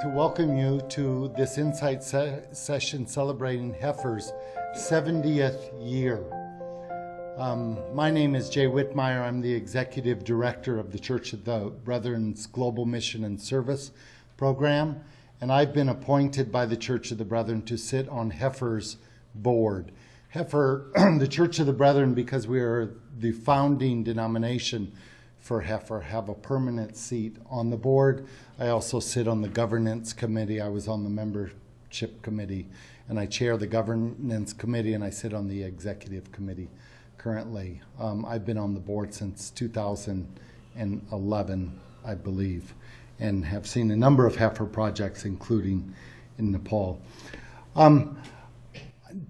to welcome you to this Insight session celebrating Heifer's 70th year. My name is Jay Whitmire. I'm the Executive Director of the Church of the Brethren's Global Mission and Service Program, and I've been appointed by the Church of the Brethren to sit on Heifer's board. Heifer, the Church of the Brethren, because we are the founding denomination for Heifer, have a permanent seat on the board. I also sit on the governance committee. I was on the membership committee, and I chair the governance committee, and I sit on the executive committee currently. I've been on the board since 2011, I believe, and have seen a number of Heifer projects, including in Nepal.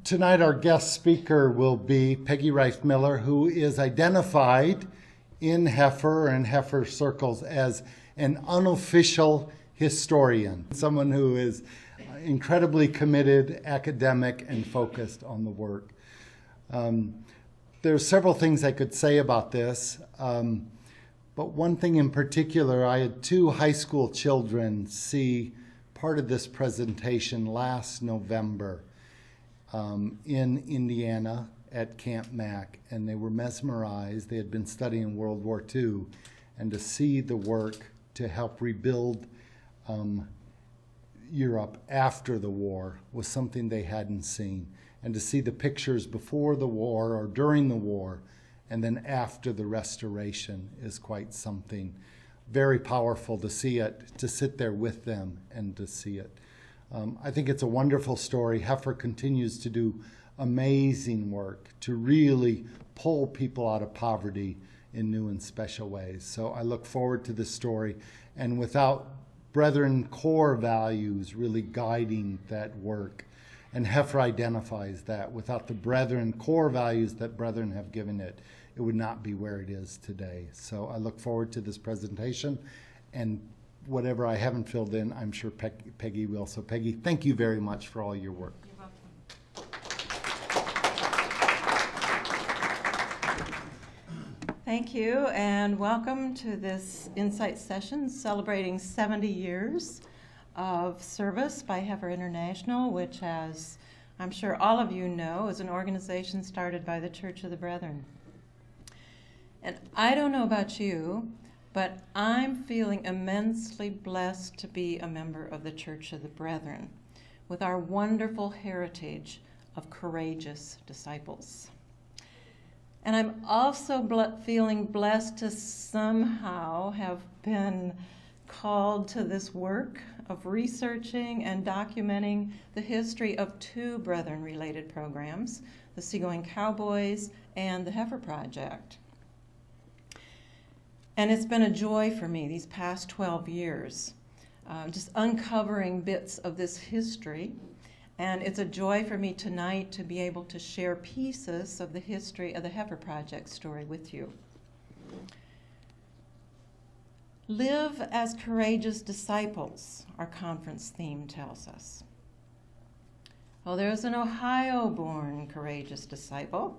Tonight our guest speaker will be Peggy Reiff Miller, who is identified in Heifer and Heifer circles as an unofficial historian, someone who is incredibly committed, academic, and focused on the work. There's several things I could say about this, but one thing in particular, I had two high school children see part of this presentation last November in Indiana at Camp Mac, and they were mesmerized. They had been studying World War II, and to see the work to help rebuild Europe after the war was something they hadn't seen. And to see the pictures before the war or during the war and then after the restoration is quite something very powerful to see it, to sit there with them and to see it. I think it's a wonderful story. Heifer continues to do amazing work to really pull people out of poverty in new and special ways. So I look forward to this story. And without Brethren core values really guiding that work, and Heifer identifies that, without the Brethren core values that Brethren have given it, it would not be where it is today. So I look forward to this presentation, and whatever I haven't filled in, I'm sure Peggy will. So Peggy, thank you very much for all your work. You're welcome. Thank you, and welcome to this Insight session celebrating 70 years of service by Heifer International, which, as I'm sure all of you know, is an organization started by the Church of the Brethren. And I don't know about you, but I'm feeling immensely blessed to be a member of the Church of the Brethren with our wonderful heritage of courageous disciples. And I'm also feeling blessed to somehow have been called to this work of researching and documenting the history of two Brethren-related programs, the Seagoing Cowboys and the Heifer Project. And it's been a joy for me these past 12 years, just uncovering bits of this history. And it's a joy for me tonight to be able to share pieces of the history of the Heifer Project story with you. Live as courageous disciples, our conference theme tells us. Well, there's an Ohio-born courageous disciple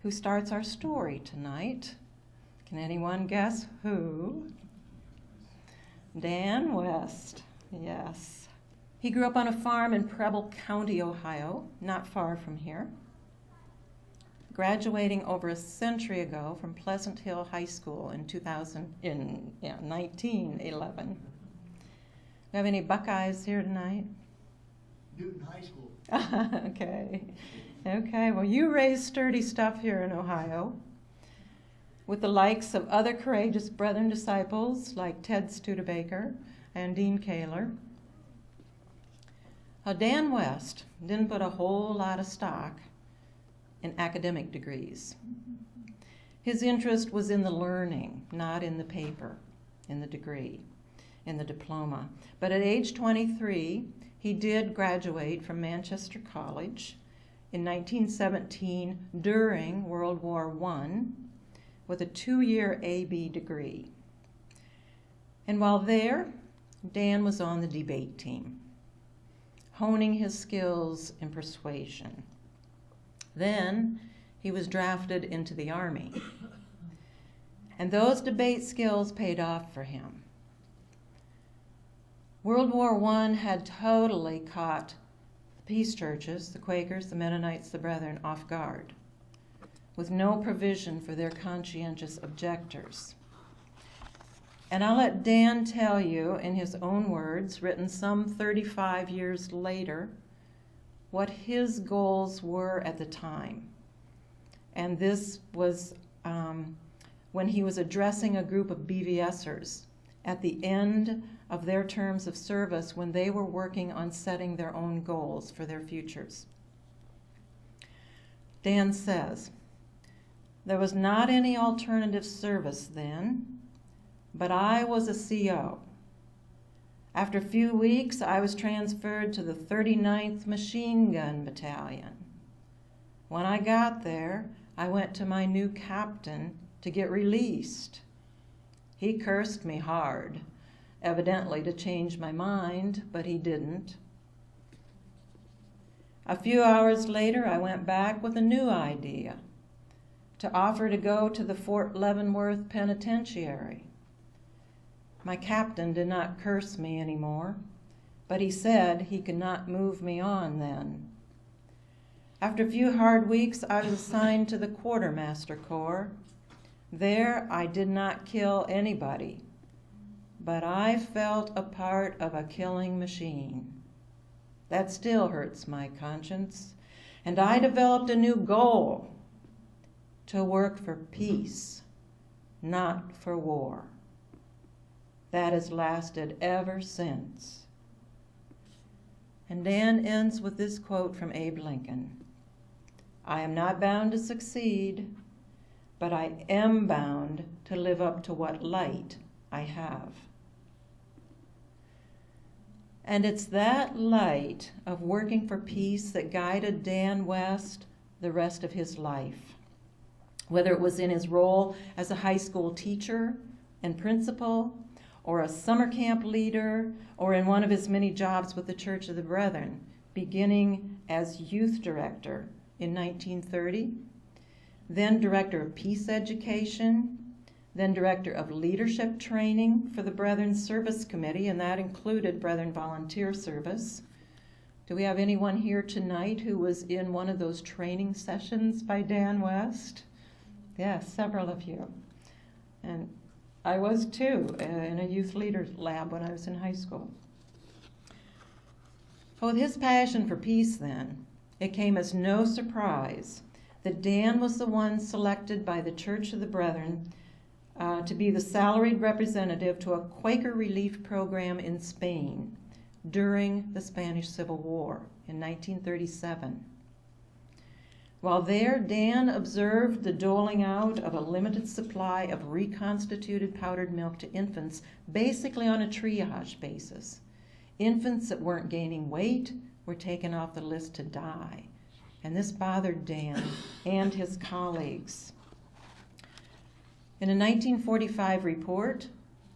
who starts our story tonight. Can anyone guess who? Dan West, yes. He grew up on a farm in Preble County, Ohio, not far from here, graduating over a century ago from Pleasant Hill High School in 1911. Do we have any Buckeyes here tonight? Newton High School. Okay. Well, you raised sturdy stuff here in Ohio, with the likes of other courageous Brethren disciples like Ted Studebaker and Dean Kaler. Now, Dan West didn't put a whole lot of stock in academic degrees. His interest was in the learning, not in the paper, in the degree, in the diploma. But at age 23, he did graduate from Manchester College in 1917 during World War I with a 2-year A.B. degree. And while there, Dan was on the debate team, honing his skills in persuasion. Then he was drafted into the Army. And those debate skills paid off for him. World War I had totally caught the peace churches, the Quakers, the Mennonites, the Brethren, off guard, with no provision for their conscientious objectors. And I'll let Dan tell you, in his own words, written some 35 years later, what his goals were at the time. And this was when he was addressing a group of BVSers at the end of their terms of service when they were working on setting their own goals for their futures. Dan says, "There was not any alternative service then, but I was a CO. After a few weeks, I was transferred to the 39th Machine Gun Battalion. When I got there, I went to my new captain to get released. He cursed me hard, evidently to change my mind, but he didn't. A few hours later, I went back with a new idea, to offer to go to the Fort Leavenworth Penitentiary. My captain did not curse me anymore, but he said he could not move me on then. After a few hard weeks, I was assigned to the Quartermaster Corps. There, I did not kill anybody, but I felt a part of a killing machine. That still hurts my conscience, and I developed a new goal, to work for peace, not for war. That has lasted ever since." And Dan ends with this quote from Abe Lincoln: "I am not bound to succeed, but I am bound to live up to what light I have." And it's that light of working for peace that guided Dan West the rest of his life, whether it was in his role as a high school teacher and principal, or a summer camp leader, or in one of his many jobs with the Church of the Brethren, beginning as youth director in 1930, then director of peace education, then director of leadership training for the Brethren Service Committee, and that included Brethren volunteer service. Do we have anyone here tonight who was in one of those training sessions by Dan West? Yes, several of you. And I was too, in a youth leader lab when I was in high school. With his passion for peace then, it came as no surprise that Dan was the one selected by the Church of the Brethren to be the salaried representative to a Quaker relief program in Spain during the Spanish Civil War in 1937. While there, Dan observed the doling out of a limited supply of reconstituted powdered milk to infants, basically on a triage basis. Infants that weren't gaining weight were taken off the list to die. And this bothered Dan and his colleagues. In a 1945 report,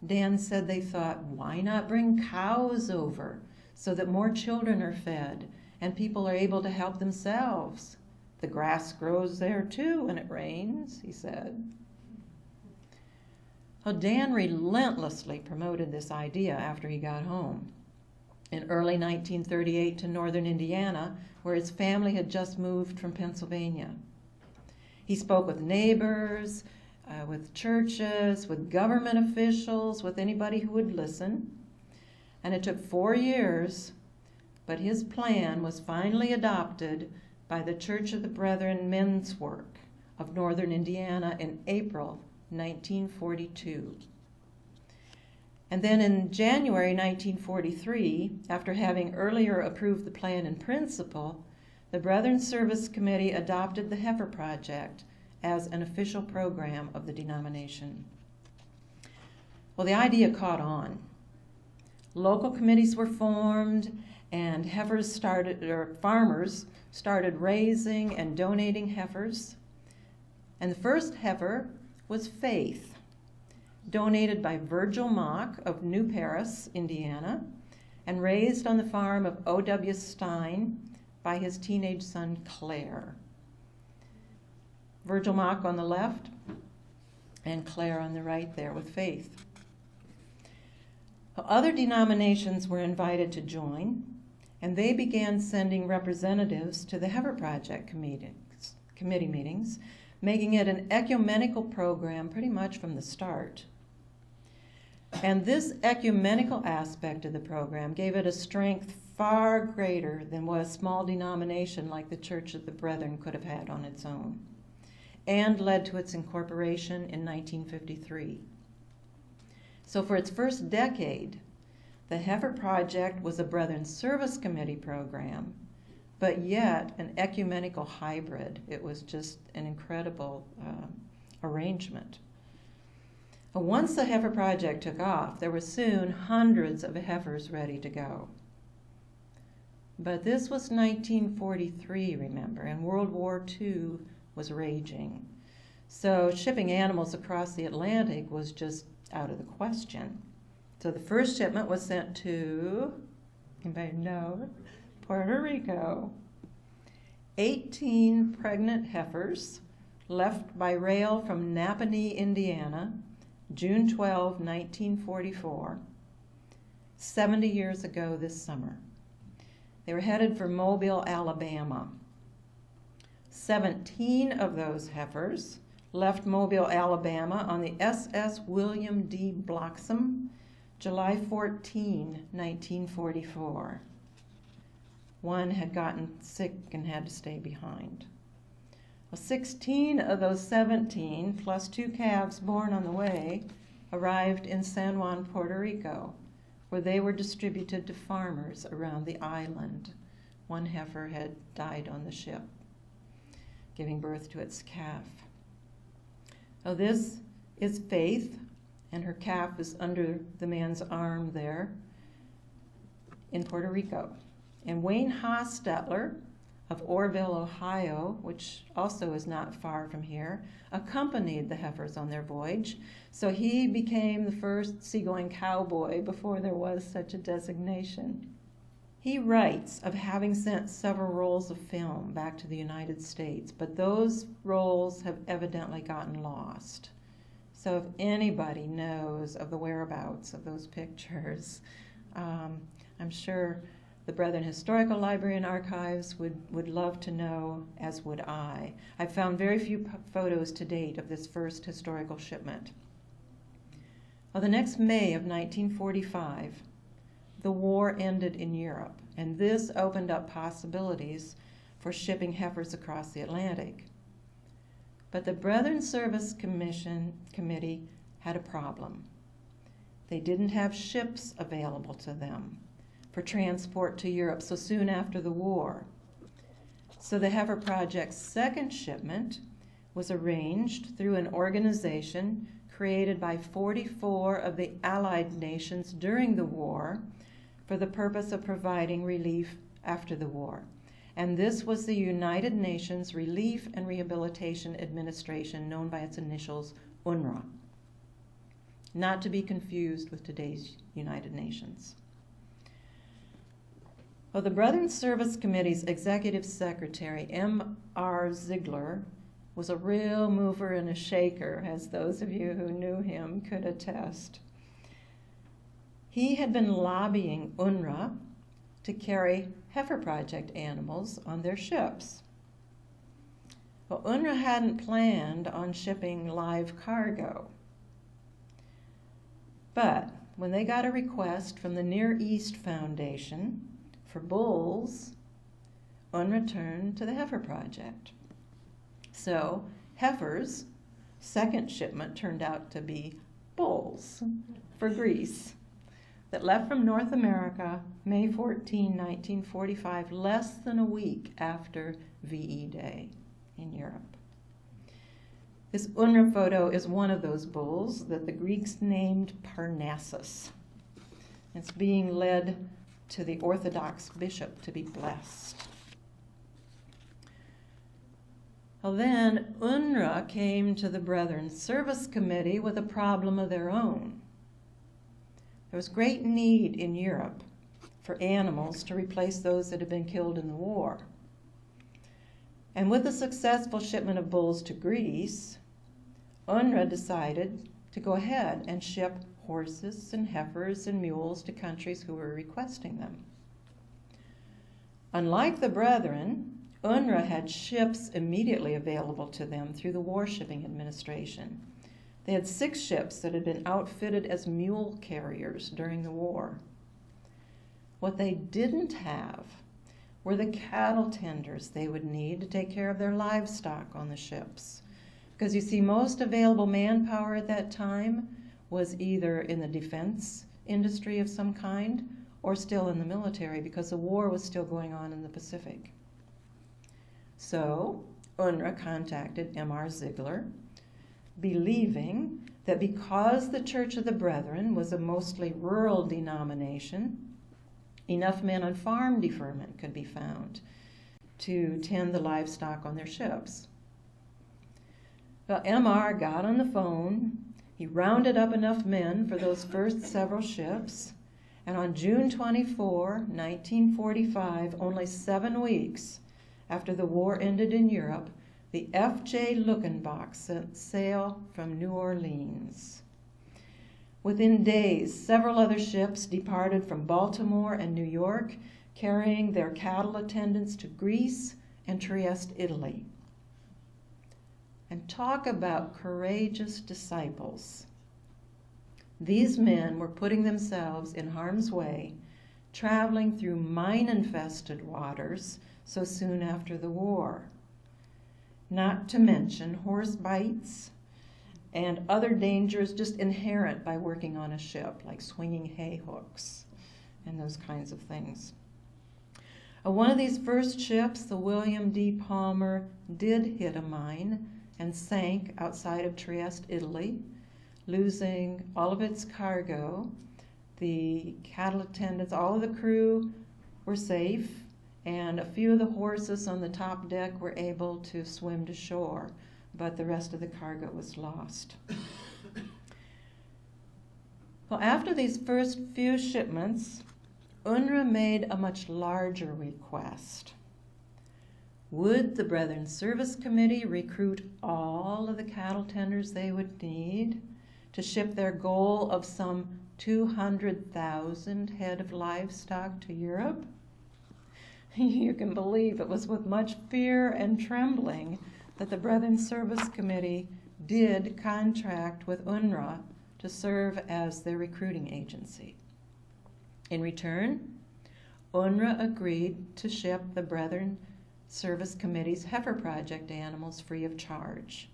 Dan said they thought, why not bring cows over so that more children are fed and people are able to help themselves? The grass grows there too when it rains, he said. Well, Dan relentlessly promoted this idea after he got home. In early 1938 to northern Indiana, where his family had just moved from Pennsylvania. He spoke with neighbors, with churches, with government officials, with anybody who would listen. And it took 4 years, but his plan was finally adopted by the Church of the Brethren Men's Work of northern Indiana in April 1942. And then in January 1943, after having earlier approved the plan in principle, the Brethren Service Committee adopted the Heifer Project as an official program of the denomination. Well, the idea caught on. Local committees were formed, and farmers started raising and donating heifers. And the first heifer was Faith, donated by Virgil Mock of New Paris, Indiana, and raised on the farm of O.W. Stein by his teenage son, Claire. Virgil Mock on the left, and Claire on the right there with Faith. Other denominations were invited to join, and they began sending representatives to the Heifer Project committee meetings, making it an ecumenical program pretty much from the start. And this ecumenical aspect of the program gave it a strength far greater than what a small denomination like the Church of the Brethren could have had on its own, and led to its incorporation in 1953. So for its first decade, the Heifer Project was a Brethren Service Committee program, but yet an ecumenical hybrid. It was just an incredible arrangement. Once the Heifer Project took off, there were soon hundreds of heifers ready to go. But this was 1943, remember, and World War II was raging. So shipping animals across the Atlantic was just out of the question. So the first shipment was sent to, anybody know, Puerto Rico. 18 pregnant heifers left by rail from Napanee, Indiana, June 12, 1944, 70 years ago this summer. They were headed for Mobile, Alabama. 17 of those heifers left Mobile, Alabama on the SS William D. Bloxham, July 14, 1944. One had gotten sick and had to stay behind. Well, 16 of those 17, plus 2 calves born on the way, arrived in San Juan, Puerto Rico, where they were distributed to farmers around the island. One heifer had died on the ship, giving birth to its calf. Now this is Faith, and her calf is under the man's arm there in Puerto Rico. And Wayne Hostetler of Orrville, Ohio, which also is not far from here, accompanied the heifers on their voyage. So he became the first seagoing cowboy before there was such a designation. He writes of having sent several rolls of film back to the United States, but those rolls have evidently gotten lost. So if anybody knows of the whereabouts of those pictures, I'm sure the Brethren Historical Library and Archives would love to know, as would I. I've found very few photos to date of this first historical shipment. Well, the next May of 1945, the war ended in Europe, and this opened up possibilities for shipping heifers across the Atlantic. But the Brethren Service Committee had a problem. They didn't have ships available to them for transport to Europe so soon after the war. So the Heifer Project's second shipment was arranged through an organization created by 44 of the Allied nations during the war for the purpose of providing relief after the war. And this was the United Nations Relief and Rehabilitation Administration, known by its initials, UNRRA, not to be confused with today's United Nations. Well, the Brethren Service Committee's executive secretary, M.R. Ziegler, was a real mover and a shaker, as those of you who knew him could attest. He had been lobbying UNRRA to carry Heifer Project animals on their ships. Well, UNRRA hadn't planned on shipping live cargo. But when they got a request from the Near East Foundation for bulls, UNRRA turned to the Heifer Project. So Heifer's second shipment turned out to be bulls for Greece that left from North America May 14, 1945, less than a week after VE Day in Europe. This UNRRA photo is one of those bulls that the Greeks named Parnassus. It's being led to the Orthodox bishop to be blessed. Well, then UNRRA came to the Brethren Service Committee with a problem of their own. There was great need in Europe for animals to replace those that had been killed in the war. And with the successful shipment of bulls to Greece, UNRRA decided to go ahead and ship horses and heifers and mules to countries who were requesting them. Unlike the Brethren, UNRRA had ships immediately available to them through the War Shipping Administration. They had 6 ships that had been outfitted as mule carriers during the war. What they didn't have were the cattle tenders they would need to take care of their livestock on the ships. Because you see, most available manpower at that time was either in the defense industry of some kind or still in the military, because the war was still going on in the Pacific. So UNRRA contacted M.R. Ziegler, believing that because the Church of the Brethren was a mostly rural denomination, enough men on farm deferment could be found to tend the livestock on their ships. Well, M.R. got on the phone. He rounded up enough men for those first several ships, and on June 24, 1945, only 7 weeks after the war ended in Europe, the F.J. Luckenbach set sail from New Orleans. Within days, several other ships departed from Baltimore and New York, carrying their cattle attendants to Greece and Trieste, Italy. And talk about courageous disciples. These men were putting themselves in harm's way, traveling through mine-infested waters so soon after the war. Not to mention horse bites and other dangers just inherent by working on a ship, like swinging hay hooks and those kinds of things. One of these first ships, the William D. Palmer, did hit a mine and sank outside of Trieste, Italy, losing all of its cargo. The cattle attendants, all of the crew were safe, and a few of the horses on the top deck were able to swim to shore, but the rest of the cargo was lost. Well, after these first few shipments, UNRRA made a much larger request. Would the Brethren Service Committee recruit all of the cattle tenders they would need to ship their goal of some 200,000 head of livestock to Europe? You can believe it was with much fear and trembling that the Brethren Service Committee did contract with UNRRA to serve as their recruiting agency. In return, UNRRA agreed to ship the Brethren Service Committee's Heifer Project animals free of charge.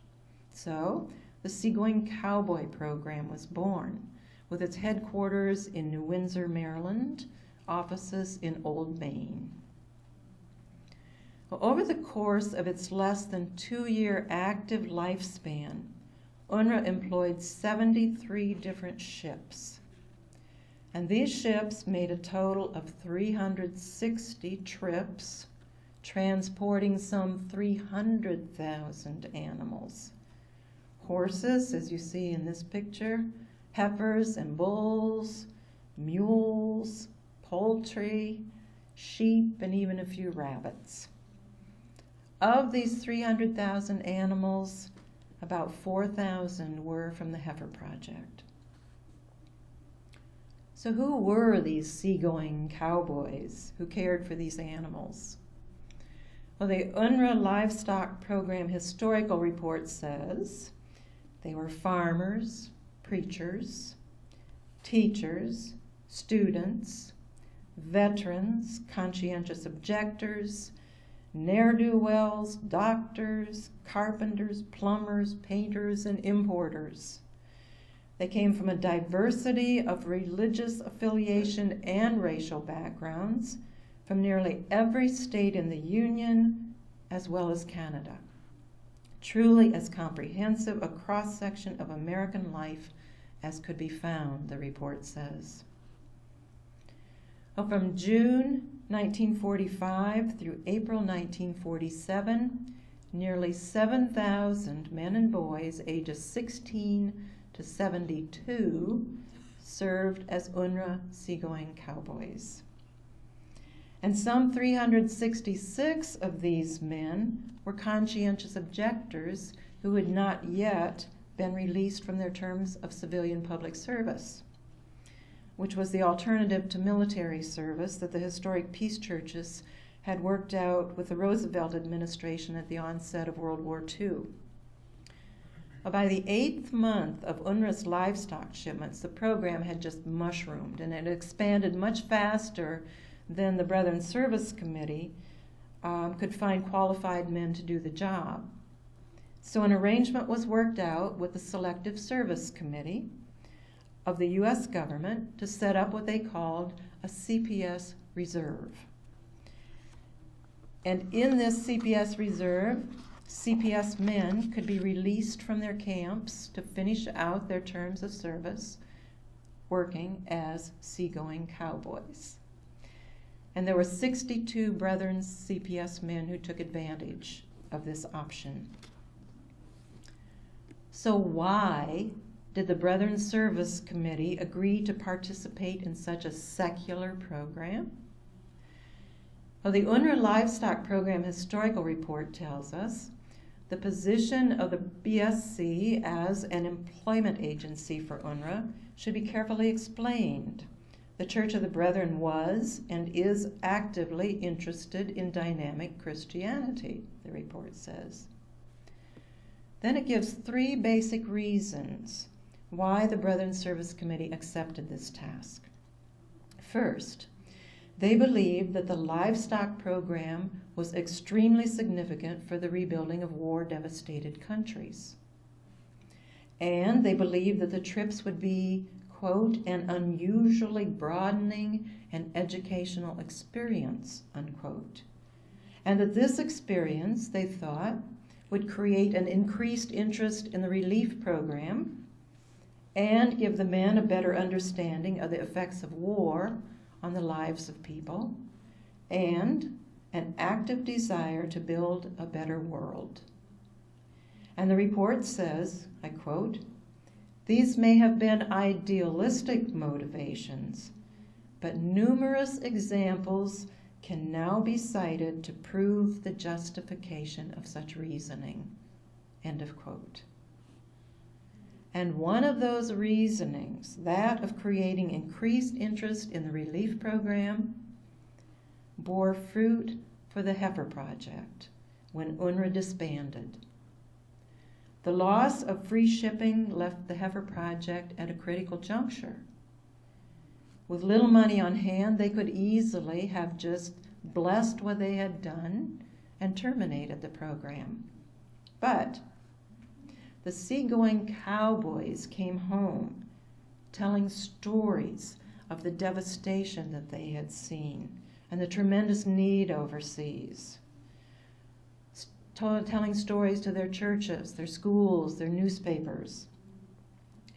So, the Seagoing Cowboy program was born, with its headquarters in New Windsor, Maryland, offices in Old Maine. Well, over the course of its less than 2-year active lifespan, UNRRA employed 73 different ships. And these ships made a total of 360 trips, transporting some 300,000 animals. Horses, as you see in this picture, heifers and bulls, mules, poultry, sheep, and even a few rabbits. Of these 300,000 animals, about 4,000 were from the Heifer Project. So who were these seagoing cowboys who cared for these animals? Well, the UNRRA Livestock Program Historical Report says they were farmers, preachers, teachers, students, veterans, conscientious objectors, ne'er-do-wells, doctors, carpenters, plumbers, painters, and importers. They came from a diversity of religious affiliation and racial backgrounds from nearly every state in the Union, as well as Canada. Truly as comprehensive a cross-section of American life as could be found, the report says. Well, from June 1945 through April 1947, nearly 7,000 men and boys ages 16 to 72 served as UNRRA seagoing cowboys. And some 366 of these men were conscientious objectors who had not yet been released from their terms of civilian public service, which was the alternative to military service that the historic peace churches had worked out with the Roosevelt administration at the onset of World War II. By the 8th month of UNRRA's livestock shipments, the program had just mushroomed, and it expanded much faster than the Brethren Service Committee could find qualified men to do the job. So an arrangement was worked out with the Selective Service Committee of the U.S. government to set up what they called a CPS reserve. And in this CPS reserve, CPS men could be released from their camps to finish out their terms of service working as seagoing cowboys. And there were 62 Brethren CPS men who took advantage of this option. So why did the Brethren Service Committee agree to participate in such a secular program? Well, the UNRRA Livestock Program Historical Report tells us the position of the BSC as an employment agency for UNRRA should be carefully explained. The Church of the Brethren was and is actively interested in dynamic Christianity, the report says. Then it gives 3 basic reasons why the Brethren Service Committee accepted this task. First, they believed that the livestock program was extremely significant for the rebuilding of war-devastated countries. And they believed that the trips would be, quote, an unusually broadening and educational experience, unquote. And that this experience, they thought, would create an increased interest in the relief program and give the men a better understanding of the effects of war on the lives of people, and an active desire to build a better world. And the report says, I quote, "These may have been idealistic motivations, but numerous examples can now be cited to prove the justification of such reasoning." End of quote. And one of those reasonings, that of creating increased interest in the relief program, bore fruit for the Heifer Project when UNRRA disbanded. The loss of free shipping left the Heifer Project at a critical juncture. With little money on hand, they could easily have just blessed what they had done and terminated the program. But the seagoing cowboys came home telling stories of the devastation that they had seen and the tremendous need overseas, telling stories to their churches, their schools, their newspapers.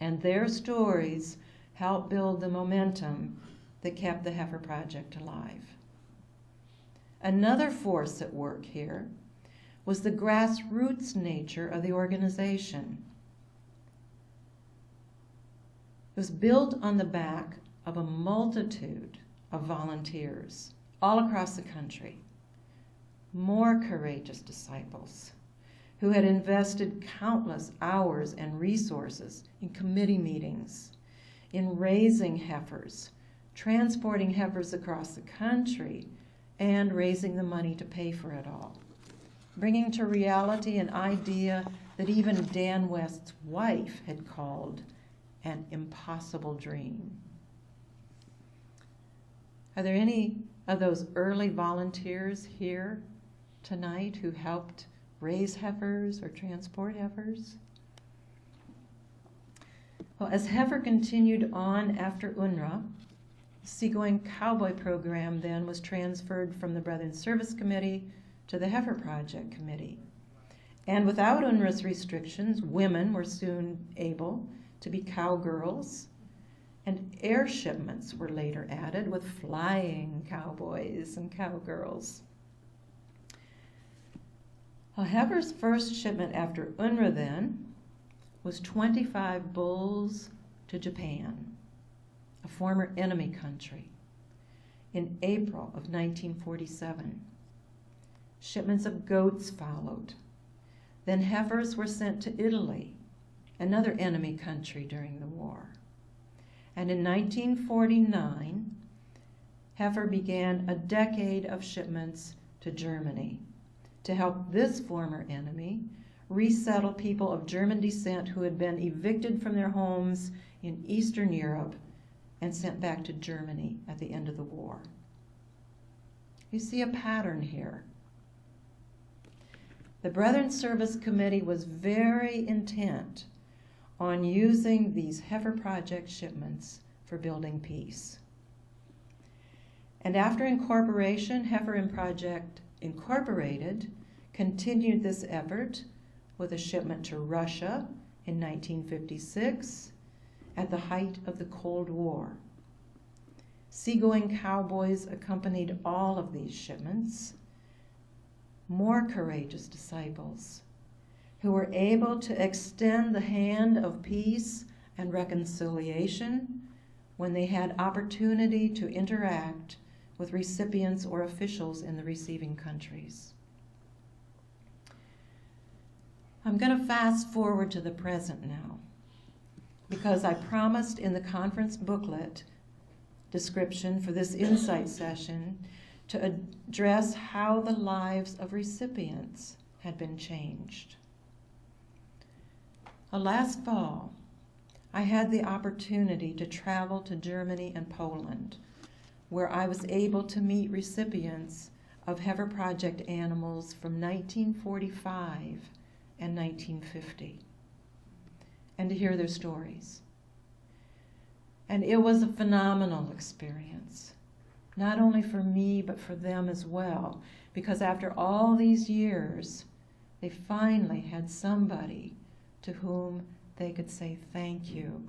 And their stories helped build the momentum that kept the Heifer Project alive. Another force at work here was the grassroots nature of the organization. It was built on the back of a multitude of volunteers all across the country, more courageous disciples who had invested countless hours and resources in committee meetings, in raising heifers, transporting heifers across the country, and raising the money to pay for it all, bringing to reality an idea that even Dan West's wife had called an impossible dream. Are there any of those early volunteers here tonight who helped raise heifers or transport heifers? Well, as heifer continued on after UNRRA, the seagoing cowboy program then was transferred from the Brethren Service Committee to the Heifer Project Committee. And without UNRRA's restrictions, women were soon able to be cowgirls, and air shipments were later added with flying cowboys and cowgirls. Heifer's first shipment after UNRRA then was 25 bulls to Japan, a former enemy country, in April of 1947. Shipments of goats followed. Then heifers were sent to Italy another enemy country during the war. And in 1949, Heifer began a decade of shipments to Germany to help this former enemy resettle people of German descent who had been evicted from their homes in Eastern Europe and sent back to Germany at the end of the war. You see a pattern here. The Brethren Service Committee was very intent on using these Heifer Project shipments for building peace. And after incorporation, Heifer Project Incorporated continued this effort with a shipment to Russia in 1956 at the height of the Cold War. Seagoing cowboys accompanied all of these shipments, more courageous disciples who were able to extend the hand of peace and reconciliation when they had opportunity to interact with recipients or officials in the receiving countries. I'm going to fast forward to the present now, because I promised in the conference booklet description for this insight session to address how the lives of recipients had been changed. Last fall, I had the opportunity to travel to Germany and Poland, where I was able to meet recipients of Heifer Project animals from 1945 and 1950, and to hear their stories. And it was a phenomenal experience, not only for me, but for them as well, because after all these years, they finally had somebody to whom they could say thank you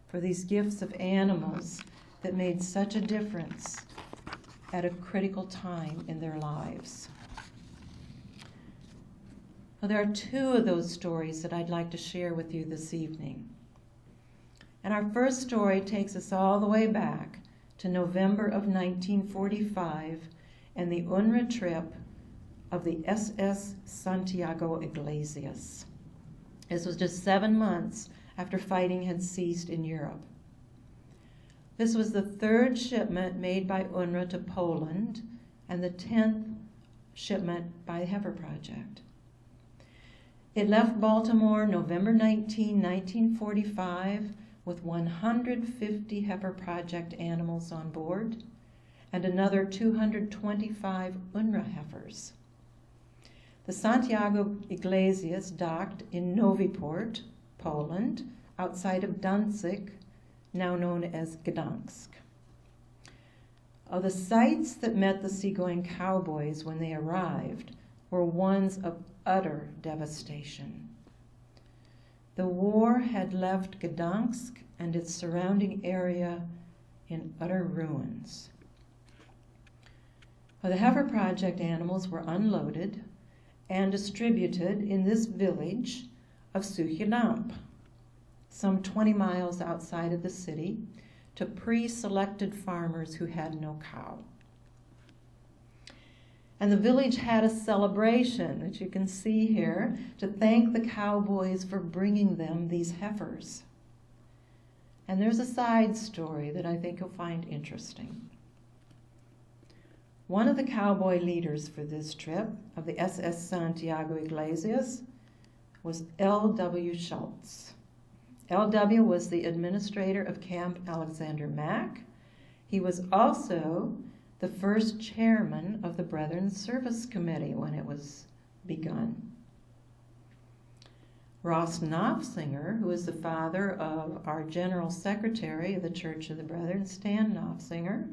for these gifts of animals that made such a difference at a critical time in their lives. Well, there are two of those stories that I'd like to share with you this evening. And our first story takes us all the way back to November of 1945 and the UNRRA trip of the SS Santiago Iglesias. This was just 7 months after fighting had ceased in Europe. This was the third shipment made by UNRRA to Poland and the 10th shipment by the Heifer Project. It left Baltimore November 19, 1945 with 150 Heifer Project animals on board and another 225 UNRRA heifers. The Santiago Iglesias docked in Nowy Port, Poland, outside of Danzig, now known as Gdansk. The sights that met the seagoing cowboys when they arrived were ones of utter devastation. The war had left Gdansk and its surrounding area in utter ruins. The Heifer Project animals were unloaded and distributed in this village of Suchedamp, some 20 miles outside of the city, to pre-selected farmers who had no cow. And the village had a celebration, which you can see here, to thank the cowboys for bringing them these heifers. And there's a side story that I think you'll find interesting. One of the cowboy leaders for this trip of the SS Santiago Iglesias was L.W. Schultz. L.W. was the administrator of Camp Alexander Mack. He was also the first chairman of the Brethren Service Committee when it was begun. Ross Knopfsinger, who is the father of our General Secretary of the Church of the Brethren, Stan Knopfsinger,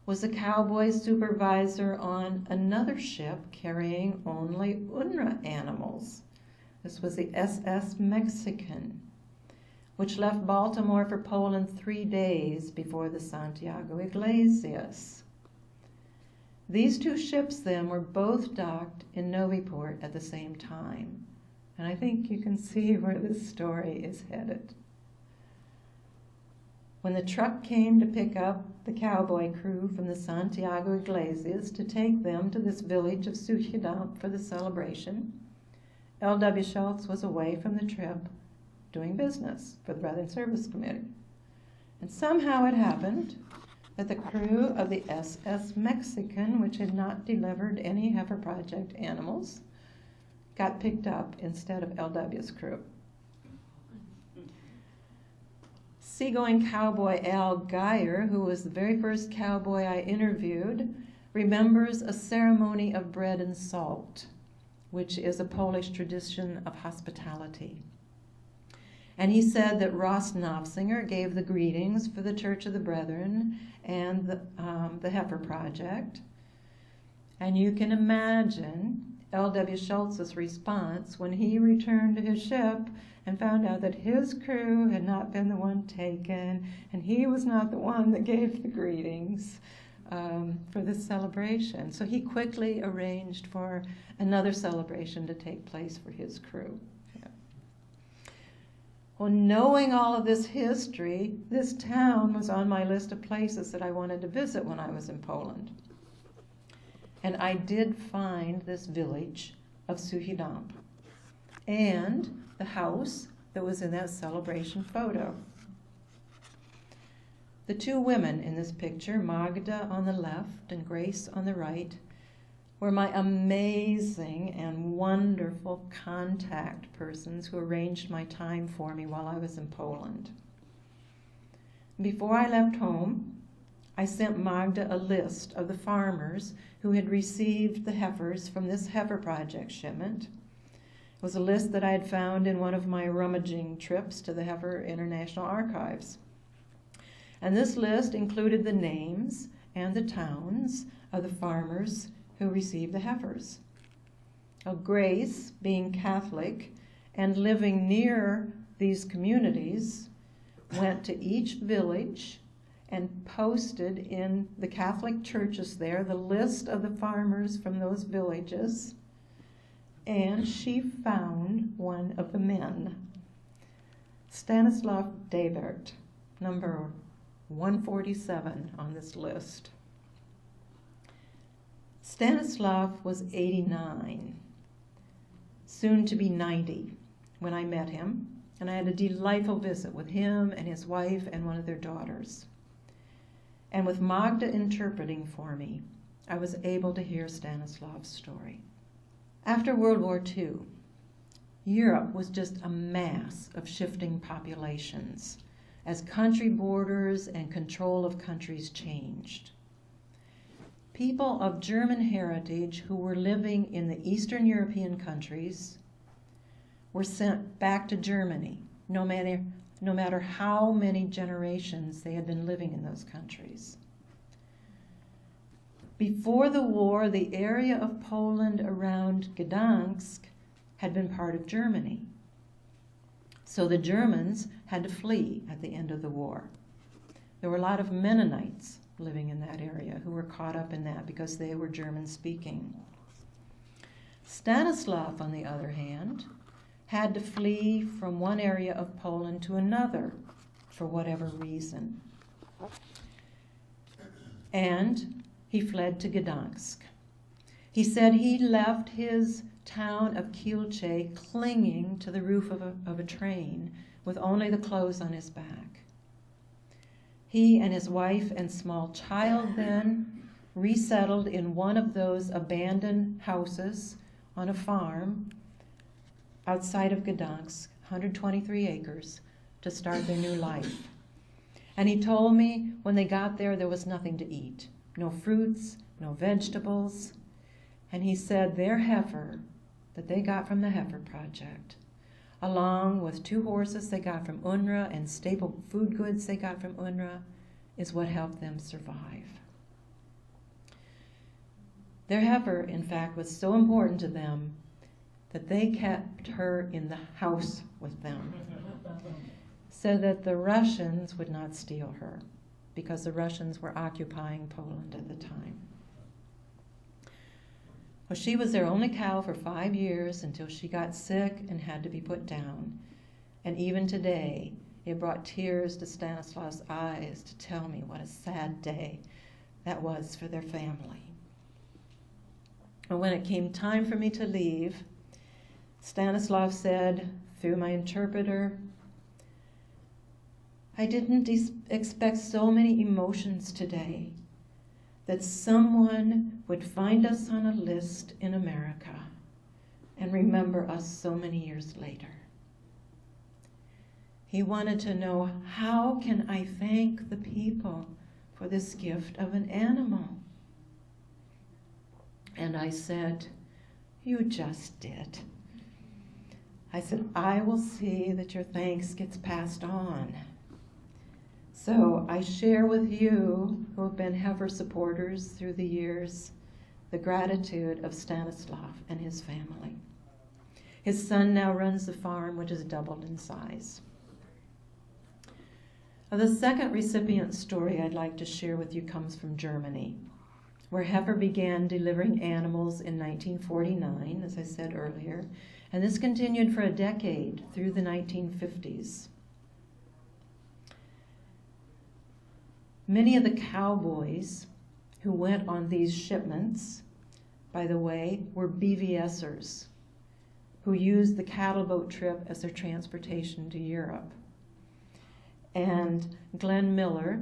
was the cowboy supervisor on another ship carrying only UNRRA animals. This was the SS Mexican, which left Baltimore for Poland 3 days before the Santiago Iglesias. These two ships then were both docked in Nowy Port at the same time. And I think you can see where this story is headed. When the truck came to pick up the cowboy crew from the Santiago Iglesias to take them to this village of Suchedamp for the celebration, L.W. Schultz was away from the trip doing business for the Brethren Service Committee. And somehow it happened that the crew of the SS Mexican, which had not delivered any Heifer Project animals, got picked up instead of LW's crew. Seagoing cowboy Al Geyer, who was the very first cowboy I interviewed, remembers a ceremony of bread and salt, which is a Polish tradition of hospitality. And he said that Ross Knopfsinger gave the greetings for the Church of the Brethren and the Heifer Project. And you can imagine L.W. Schultz's response when he returned to his ship and found out that his crew had not been the one taken, and he was not the one that gave the greetings for this celebration. So he quickly arranged for another celebration to take place for his crew. Yeah. Well, knowing all of this history, this town was on my list of places that I wanted to visit when I was in Poland. And I did find this village of Suchedamp and the house that was in that celebration photo. The two women in this picture, Magda on the left and Grace on the right, were my amazing and wonderful contact persons who arranged my time for me while I was in Poland. Before I left home, I sent Magda a list of the farmers who had received the heifers from this Heifer Project shipment. It was a list that I had found in one of my rummaging trips to the Heifer International archives. And this list included the names and the towns of the farmers who received the heifers. Now, Grace, being Catholic and living near these communities, went to each village and posted in the Catholic churches there the list of the farmers from those villages, and she found one of the men, Stanislav Debert, number 147 on this list. Stanislav was 89, soon to be 90, when I met him, and I had a delightful visit with him and his wife and one of their daughters. And with Magda interpreting for me, I was able to hear Stanislav's story. After World War II, Europe was just a mass of shifting populations as country borders and control of countries changed. People of German heritage who were living in the Eastern European countries were sent back to Germany, no matter how many generations they had been living in those countries. Before the war, the area of Poland around Gdansk had been part of Germany. So the Germans had to flee at the end of the war. There were a lot of Mennonites living in that area who were caught up in that because they were German-speaking. Stanislav, on the other hand, had to flee from one area of Poland to another for whatever reason. And he fled to Gdansk. He said he left his town of Kielce clinging to the roof of a train with only the clothes on his back. He and his wife and small child then resettled in one of those abandoned houses on a farm outside of Gdansk, 123 acres, to start their new life. And he told me when they got there, there was nothing to eat. No fruits, no vegetables. And he said their heifer that they got from the Heifer Project, along with 2 horses they got from UNRRA and staple food goods they got from UNRRA, is what helped them survive. Their heifer, in fact, was so important to them that they kept her in the house with them so that the Russians would not steal her, because the Russians were occupying Poland at the time. Well, she was their only cow for 5 years until she got sick and had to be put down. And even today, it brought tears to Stanislav's eyes to tell me what a sad day that was for their family. And when it came time for me to leave, Stanislav said, through my interpreter, I didn't expect so many emotions today, that someone would find us on a list in America and remember us so many years later. He wanted to know, how can I thank the people for this gift of an animal? And I said, you just did. I said, I will see that your thanks gets passed on. So I share with you, who have been heifer supporters through the years, the gratitude of Stanislav and his family. His son now runs the farm, which has doubled in size. The second recipient story I'd like to share with you comes from Germany, where heifer began delivering animals in 1949, as I said earlier, and this continued for a decade through the 1950s. Many of the cowboys who went on these shipments, by the way, were BVSers, who used the cattle boat trip as their transportation to Europe. And Glenn Miller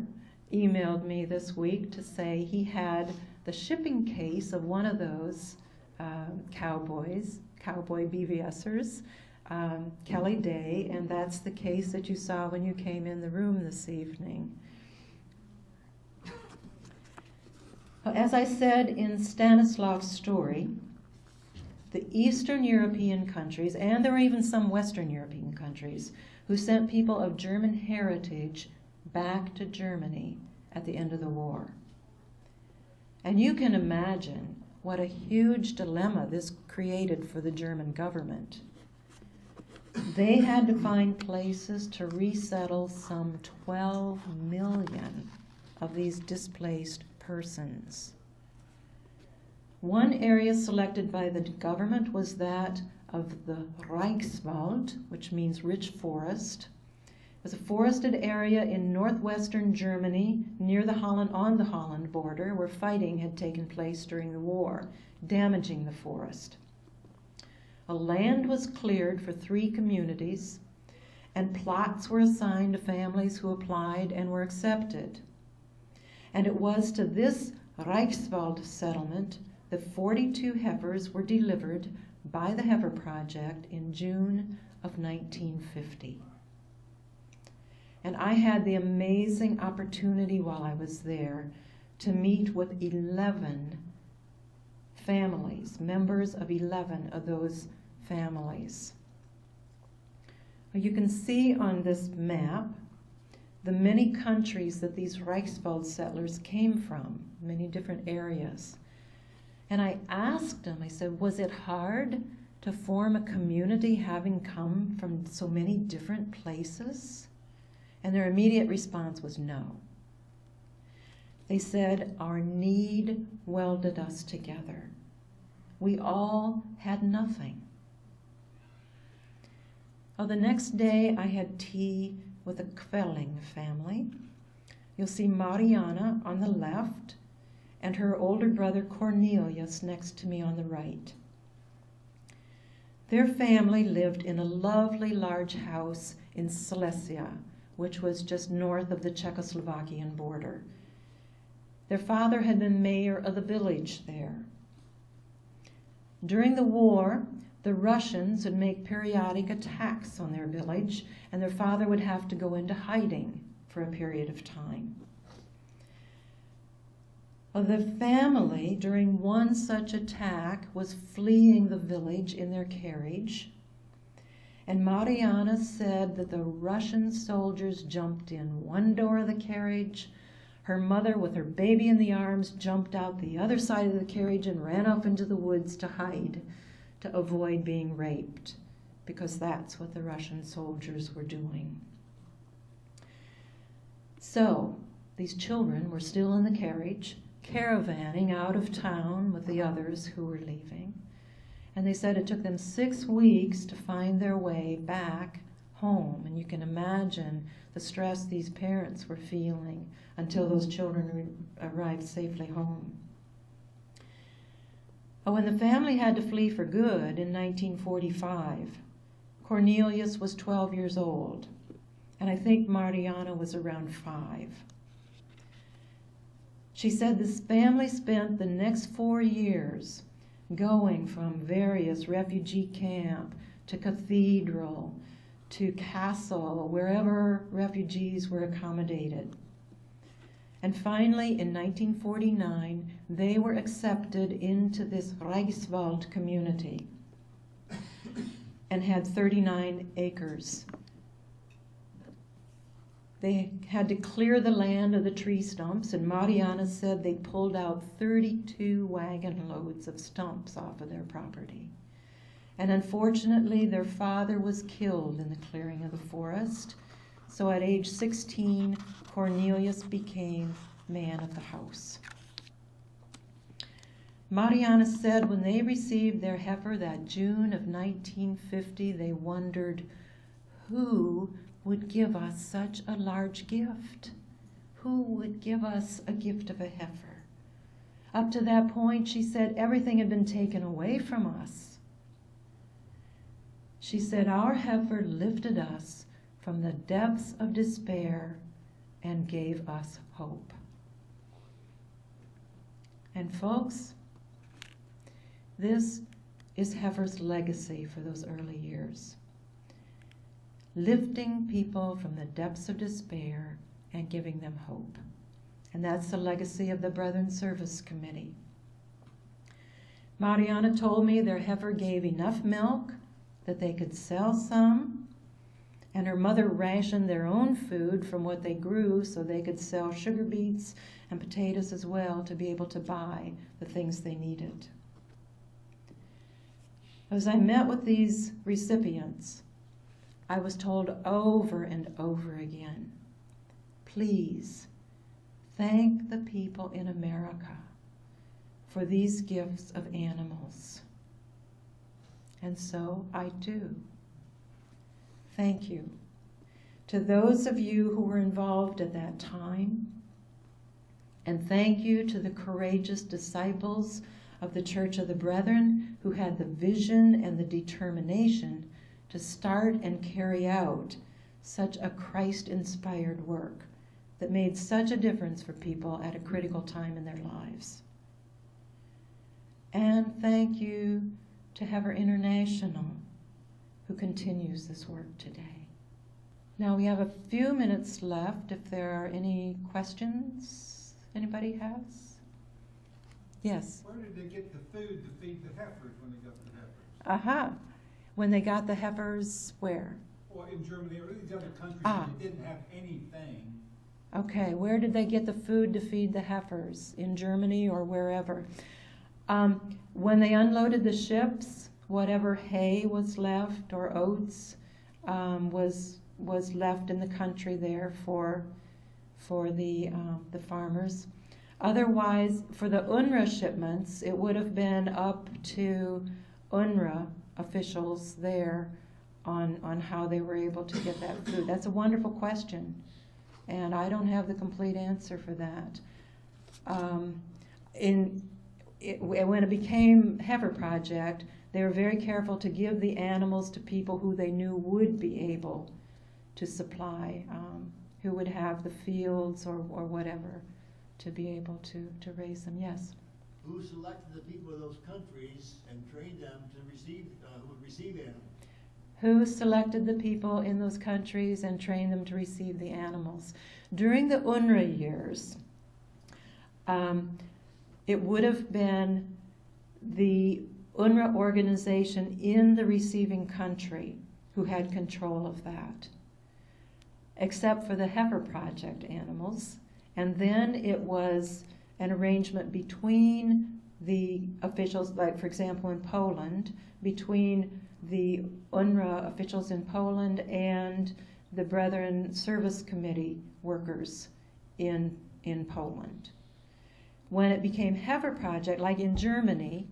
emailed me this week to say he had the shipping case of one of those cowboy BVSers, Kelly Day, and that's the case that you saw when you came in the room this evening. As I said in Stanislav's story, the Eastern European countries, and there were even some Western European countries, who sent people of German heritage back to Germany at the end of the war. And you can imagine what a huge dilemma this created for the German government. They had to find places to resettle some 12 million of these displaced persons. One area selected by the government was that of the Reichswald, which means rich forest. It was a forested area in northwestern Germany near on the Holland border, where fighting had taken place during the war, damaging the forest. A land was cleared for 3 communities, and plots were assigned to families who applied and were accepted. And it was to this Reichswald settlement that 42 heifers were delivered by the Heifer Project in June of 1950. And I had the amazing opportunity while I was there to meet with 11 families, members of 11 of those families. You can see on this map the many countries that these Reichswald settlers came from, many different areas. And I asked them, I said, was it hard to form a community having come from so many different places? And their immediate response was no. They said, our need welded us together. We all had nothing. Oh, the next day I had tea with the Quelling family. You'll see Mariana on the left and her older brother Cornelius next to me on the right. Their family lived in a lovely large house in Silesia, which was just north of the Czechoslovakian border. Their father had been mayor of the village there. During the war, the Russians would make periodic attacks on their village, and their father would have to go into hiding for a period of time. Well, the family, during one such attack, was fleeing the village in their carriage, and Mariana said that the Russian soldiers jumped in one door of the carriage. Her mother, with her baby in the arms, jumped out the other side of the carriage and ran off into the woods to hide, to avoid being raped, because that's what the Russian soldiers were doing. So, these children were still in the carriage, caravanning out of town with the others who were leaving. And they said it took them 6 weeks to find their way back home. And you can imagine the stress these parents were feeling until those children arrived safely home. When the family had to flee for good in 1945, Cornelius was 12 years old, and I think Mariana was around 5. She said this family spent the next 4 years going from various refugee camp to cathedral to castle, wherever refugees were accommodated. And finally, in 1949, they were accepted into this Reichswald community and had 39 acres. They had to clear the land of the tree stumps, and Mariana said they pulled out 32 wagon loads of stumps off of their property. And unfortunately, their father was killed in the clearing of the forest. So at age 16, Cornelius became man of the house. Mariana said when they received their heifer that June of 1950, they wondered, who would give us such a large gift? Who would give us a gift of a heifer? Up to that point, she said, everything had been taken away from us. She said, our heifer lifted us from the depths of despair and gave us hope. And folks, this is Heifer's legacy for those early years. Lifting people from the depths of despair and giving them hope. And that's the legacy of the Brethren Service Committee. Mariana told me their heifer gave enough milk that they could sell some, and her mother rationed their own food from what they grew so they could sell sugar beets and potatoes as well to be able to buy the things they needed. As I met with these recipients, I was told over and over again, please thank the people in America for these gifts of animals. And so I do. Thank you to those of you who were involved at that time, and thank you to the courageous disciples of the Church of the Brethren who had the vision and the determination to start and carry out such a Christ-inspired work that made such a difference for people at a critical time in their lives. And thank you to Heifer International, who continues this work today. Now we have a few minutes left if there are any questions anybody has. Yes? Where did they get the food to feed the heifers when they got the heifers? Aha. When they got the heifers, where? Well, in Germany or these other countries Ah. that didn't have anything. Okay, where did they get the food to feed the heifers? In Germany or wherever? When they unloaded the ships, whatever hay was left or oats was left in the country there for the farmers. Otherwise, for the UNRRA shipments, it would have been up to UNRRA officials there on how they were able to get that food. That's a wonderful question, and I don't have the complete answer for that. When it became Heifer Project, they were very careful to give the animals to people who they knew would be able to supply, who would have the fields or whatever to be able to raise them. Yes? Who selected the people of those countries and trained them to receive, who would receive animals? Who selected the people in those countries and trained them to receive the animals? During the UNRRA years, it would have been the UNRRA organization in the receiving country who had control of that, except for the Heifer Project animals. And then it was an arrangement between the officials, like for example in Poland, between the UNRRA officials in Poland and the Brethren Service Committee workers in Poland. When it became Heifer Project, like in Germany,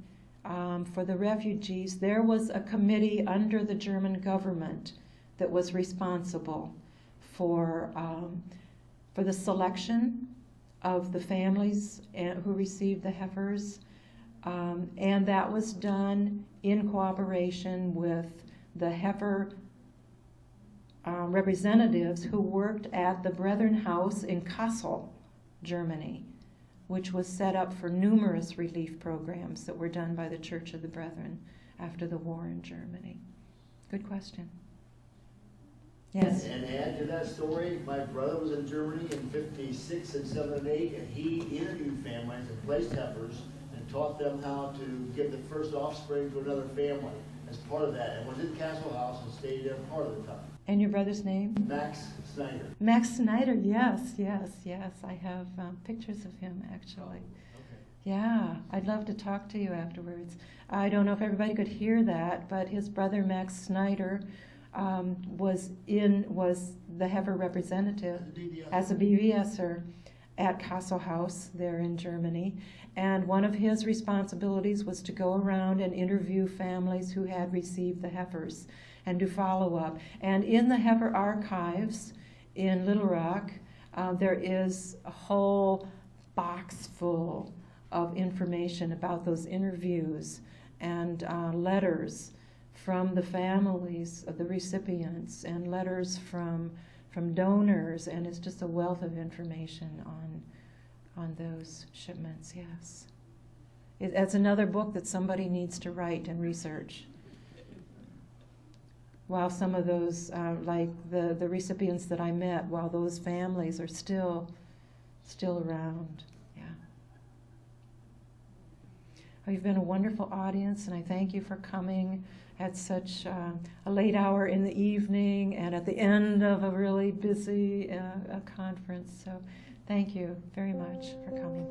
for the refugees, there was a committee under the German government that was responsible for the selection of the families who received the heifers, and that was done in cooperation with the Heifer representatives who worked at the Brethren House in Kassel, Germany, which was set up for numerous relief programs that were done by the Church of the Brethren after the war in Germany. Good question. Yes. And add to that story, my brother was in Germany in 56 and 7 and 8, and he interviewed families and placed heifers and taught them how to give the first offspring to another family as part of that, and was in Castle House and stayed there part of the time. And your brother's name? Max Snyder. Max Snyder, yes. I have pictures of him, actually. Okay. Yeah, I'd love to talk to you afterwards. I don't know if everybody could hear that, but his brother Max Snyder was the Heifer representative as a BVSer at Kassel House there in Germany. And one of his responsibilities was to go around and interview families who had received the heifers and do follow-up. And in the Heifer archives in Little Rock, there is a whole box full of information about those interviews and letters from the families of the recipients and letters from donors, and it's just a wealth of information on those shipments, yes. It's another book that somebody needs to write and research. While some of those, like the recipients that I met, while those families are still around, yeah. Oh, you've been a wonderful audience, and I thank you for coming at such a late hour in the evening and at the end of a really busy conference. So thank you very much for coming.